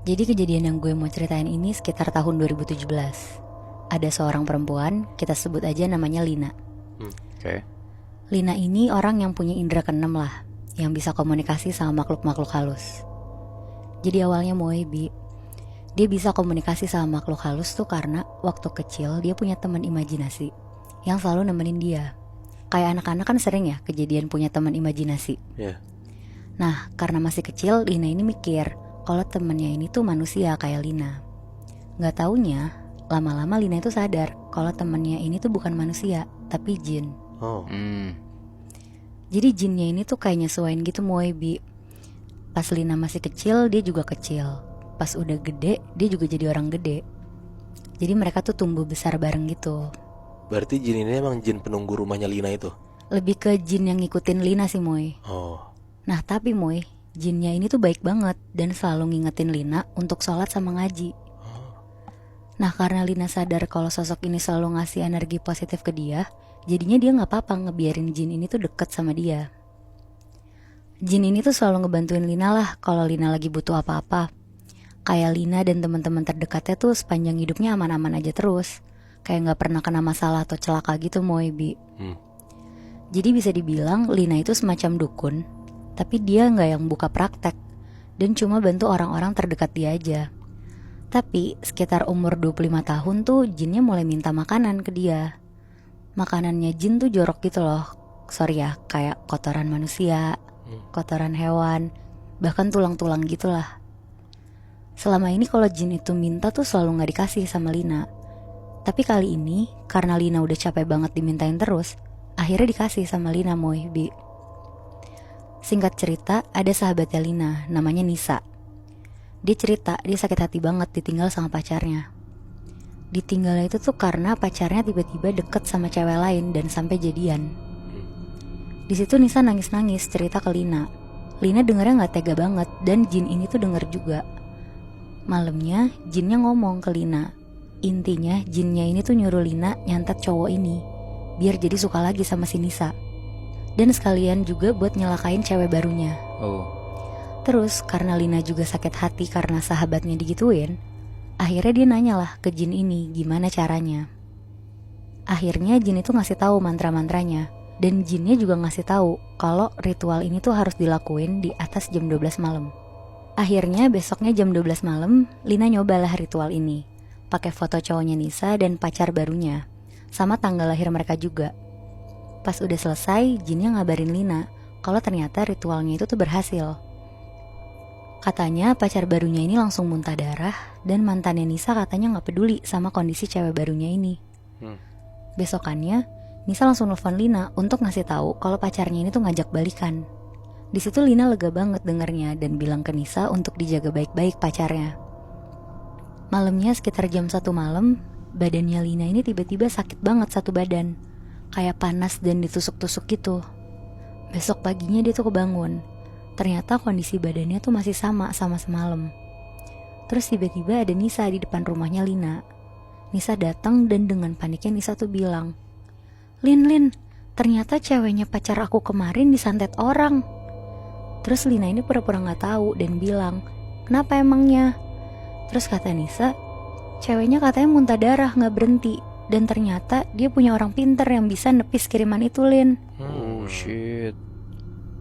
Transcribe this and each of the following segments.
Jadi kejadian yang gue mau ceritain ini sekitar tahun 2017. Ada seorang perempuan, kita sebut aja namanya Lina. Oke. Lina ini orang yang punya indera keenam lah, yang bisa komunikasi sama makhluk-makhluk halus. Jadi awalnya Moebi, dia bisa komunikasi sama makhluk halus tuh karena waktu kecil dia punya teman imajinasi yang selalu nemenin dia. Kayak anak-anak kan sering ya kejadian punya teman imajinasi. Iya. Nah, karena masih kecil, Lina ini mikir kalau temennya ini tuh manusia kayak Lina. Gak taunya, lama-lama Lina itu sadar kalau temennya ini tuh bukan manusia, tapi jin. Oh. Jadi jinnya ini tuh kayak nyesuain gitu Moebi. Pas Lina masih kecil, dia juga kecil. Pas udah gede, dia juga jadi orang gede. Jadi mereka tuh tumbuh besar bareng gitu. Berarti jin ini emang jin penunggu rumahnya Lina itu? Lebih ke jin yang ngikutin Lina sih Moe. Oh. Nah tapi Moe, jinnya ini tuh baik banget dan selalu ngingetin Lina untuk sholat sama ngaji. Nah karena Lina sadar kalau sosok ini selalu ngasih energi positif ke dia, jadinya dia gak apa-apa ngebiarin jin ini tuh deket sama dia. Jin ini tuh selalu ngebantuin Lina lah kalau Lina lagi butuh apa-apa. Kayak Lina dan teman-teman terdekatnya tuh sepanjang hidupnya aman-aman aja terus. Kayak gak pernah kena masalah atau celaka gitu Moebi. Jadi bisa dibilang Lina itu semacam dukun, tapi dia gak yang buka praktek dan cuma bantu orang-orang terdekat dia aja. Tapi sekitar umur 25 tahun tuh jinnya mulai minta makanan ke dia. Makanannya jin tuh jorok gitu loh. Sorry ya, kayak kotoran manusia, kotoran hewan, bahkan tulang-tulang gitulah. Selama ini kalau jin itu minta tuh selalu gak dikasih sama Lina. Tapi kali ini karena Lina udah capek banget dimintain terus, akhirnya dikasih sama Lina Moebi. Singkat cerita, ada sahabatnya Lina, namanya Nisa. Dia cerita dia sakit hati banget ditinggal sama pacarnya. Ditinggalnya itu tuh karena pacarnya tiba-tiba deket sama cewek lain dan sampai jadian. Di situ Nisa nangis-nangis cerita ke Lina. Lina dengernya gak tega banget dan jin ini tuh denger juga. Malamnya jinnya ngomong ke Lina. Intinya jinnya ini tuh nyuruh Lina nyantet cowok ini biar jadi suka lagi sama si Nisa. Dan sekalian juga buat nyelakain cewek barunya. Terus karena Lina juga sakit hati karena sahabatnya digituin, akhirnya dia nanya lah ke jin ini gimana caranya. Akhirnya jin itu ngasih tahu mantra-mantranya. Dan jinnya juga ngasih tahu kalau ritual ini tuh harus dilakuin di atas jam 12 malam. Akhirnya besoknya jam 12 malam, Lina nyobalah ritual ini. Pakai foto cowoknya Nisa dan pacar barunya, sama tanggal lahir mereka juga. Pas udah selesai, jinnya ngabarin Lina kalau ternyata ritualnya itu tuh berhasil. Katanya pacar barunya ini langsung muntah darah dan mantannya Nisa katanya gak peduli sama kondisi cewek barunya ini. Besokannya, Nisa langsung nelfon Lina untuk ngasih tahu kalau pacarnya ini tuh ngajak balikan. Di situ Lina lega banget dengernya dan bilang ke Nisa untuk dijaga baik-baik pacarnya. Malamnya sekitar jam 1 malam, badannya Lina ini tiba-tiba sakit banget satu badan. Kayak panas dan ditusuk-tusuk gitu. Besok paginya dia tuh kebangun. Ternyata kondisi badannya tuh masih sama semalam. Terus tiba-tiba ada Nisa di depan rumahnya Lina. Nisa datang dan dengan paniknya Nisa tuh bilang, Lin, ternyata ceweknya pacar aku kemarin disantet orang. Terus Lina ini pura-pura gak tahu dan bilang, kenapa emangnya? Terus kata Nisa, ceweknya katanya muntah darah gak berhenti. Dan ternyata dia punya orang pinter yang bisa nepis kiriman itu, Lin. Oh shit.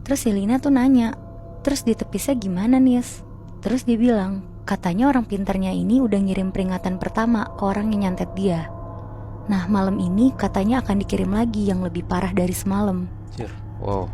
Terus si Lina tuh nanya, terus ditepisnya gimana Nis? Terus dia bilang, katanya orang pinternya ini udah ngirim peringatan pertama ke orang yang nyantet dia. Nah malam ini katanya akan dikirim lagi yang lebih parah dari semalam. Sir. Wow.